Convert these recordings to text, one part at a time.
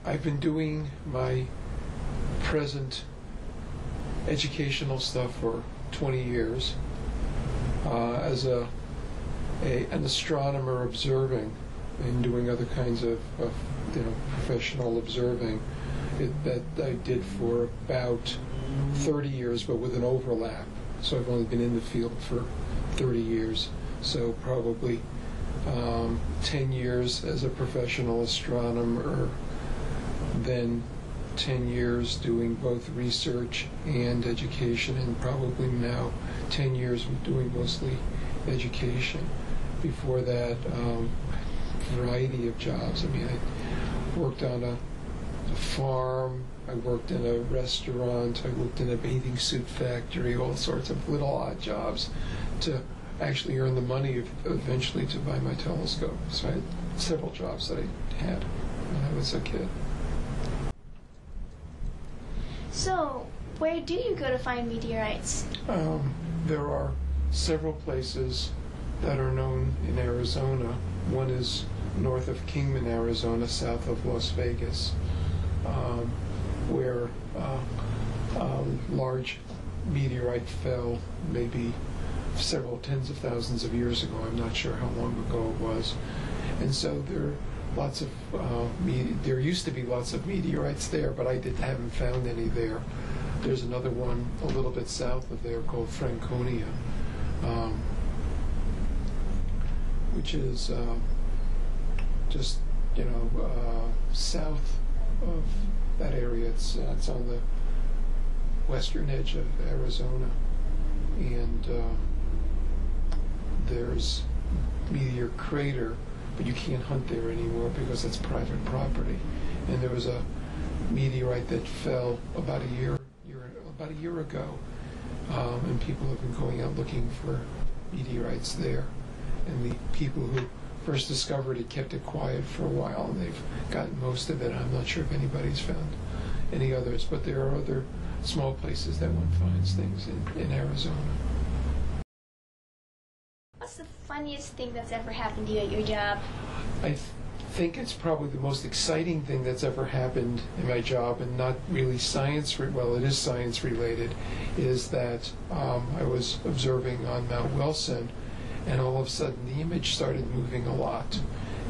I've been doing my present educational stuff for 20 years as an astronomer observing and doing other kinds of professional observing that I did for about 30 years, but with an overlap. So I've only been in the field for 30 years. So probably 10 years as a professional astronomer, then 10 years doing both research and education, and probably now 10 years doing mostly education. Before that, variety of jobs. I mean, I worked on a farm, I worked in a restaurant, I worked in a bathing suit factory, all sorts of little odd jobs to actually earn the money eventually to buy my telescope. So I had several jobs that I had when I was a kid. So, where do you go to find meteorites? There are several places that are known in Arizona. One is north of Kingman, Arizona, south of Las Vegas, where a large meteorite fell maybe several tens of thousands of years ago. I'm not sure how long ago it was. And so there are lots of there used to be lots of meteorites there, but I haven't found any there. There's another one a little bit south of there called Franconia, which is just south of that area. It's on the western edge of Arizona, and there's Meteor Crater, but you can't hunt there anymore because it's private property. And there was a meteorite that fell about a year ago, and people have been going out looking for meteorites there. And the people who first discovered it kept it quiet for a while, and they've gotten most of it. I'm not sure if anybody's found any others, but there are other small places that one finds things in Arizona. What's the funniest thing that's ever happened to you at your job? I think it's probably the most exciting thing that's ever happened in my job, and not really well, it is science related, is that I was observing on Mount Wilson, and all of a sudden the image started moving a lot.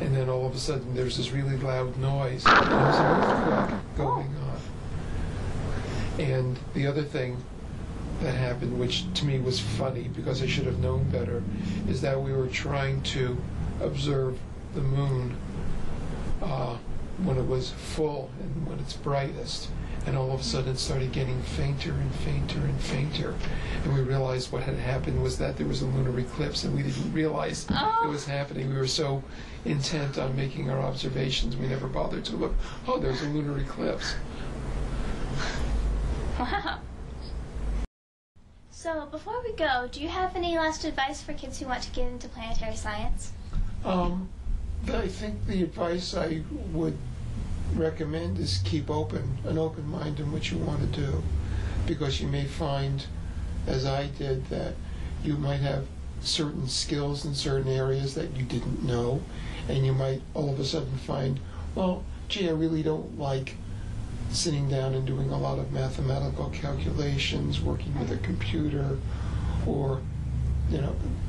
And then all of a sudden there's this really loud noise, and there was an earthquake going on. And the other thing that happened, which to me was funny because I should have known better, is that we were trying to observe the moon when it was full and when it's brightest, and all of a sudden it started getting fainter and fainter and fainter, and we realized what had happened was that there was a lunar eclipse, and we didn't realize it was happening. We were so intent on making our observations we never bothered to look. Oh, there's a lunar eclipse. Wow. So, before we go, do you have any last advice for kids who want to get into planetary science? I think the advice I would recommend is keep an open mind in what you want to do, because you may find, as I did, that you might have certain skills in certain areas that you didn't know, and you might all of a sudden find, well, gee, I really don't like sitting down and doing a lot of mathematical calculations, working with a computer, or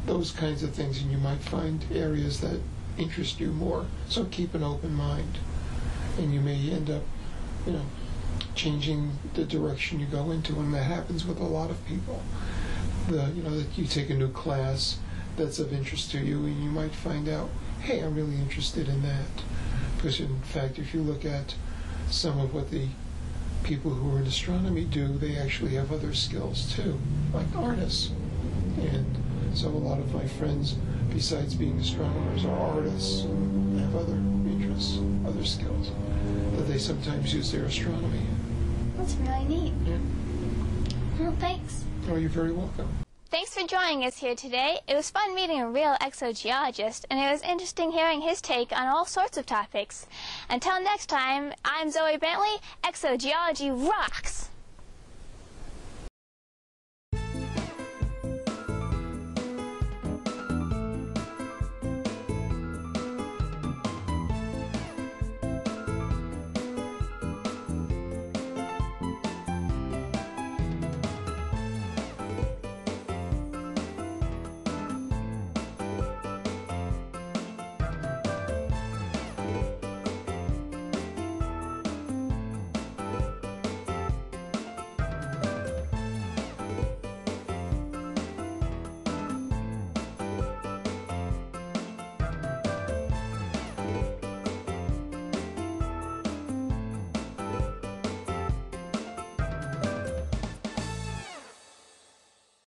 those kinds of things, and you might find areas that interest you more. So keep an open mind, and you may end up changing the direction you go into, and that happens with a lot of people. That you take a new class that's of interest to you, and you might find out, hey, I'm really interested in that. Because in fact, if you look at some of what the people who are in astronomy do, they actually have other skills too, like artists. And so a lot of my friends, besides being astronomers, are artists and have other interests, other skills that they sometimes use their astronomy in. That's really neat. Yeah. Well, thanks. Oh, you're very welcome. Thanks for joining us here today. It was fun meeting a real exogeologist, and it was interesting hearing his take on all sorts of topics. Until next time, I'm Zoe Bentley. Exogeology rocks!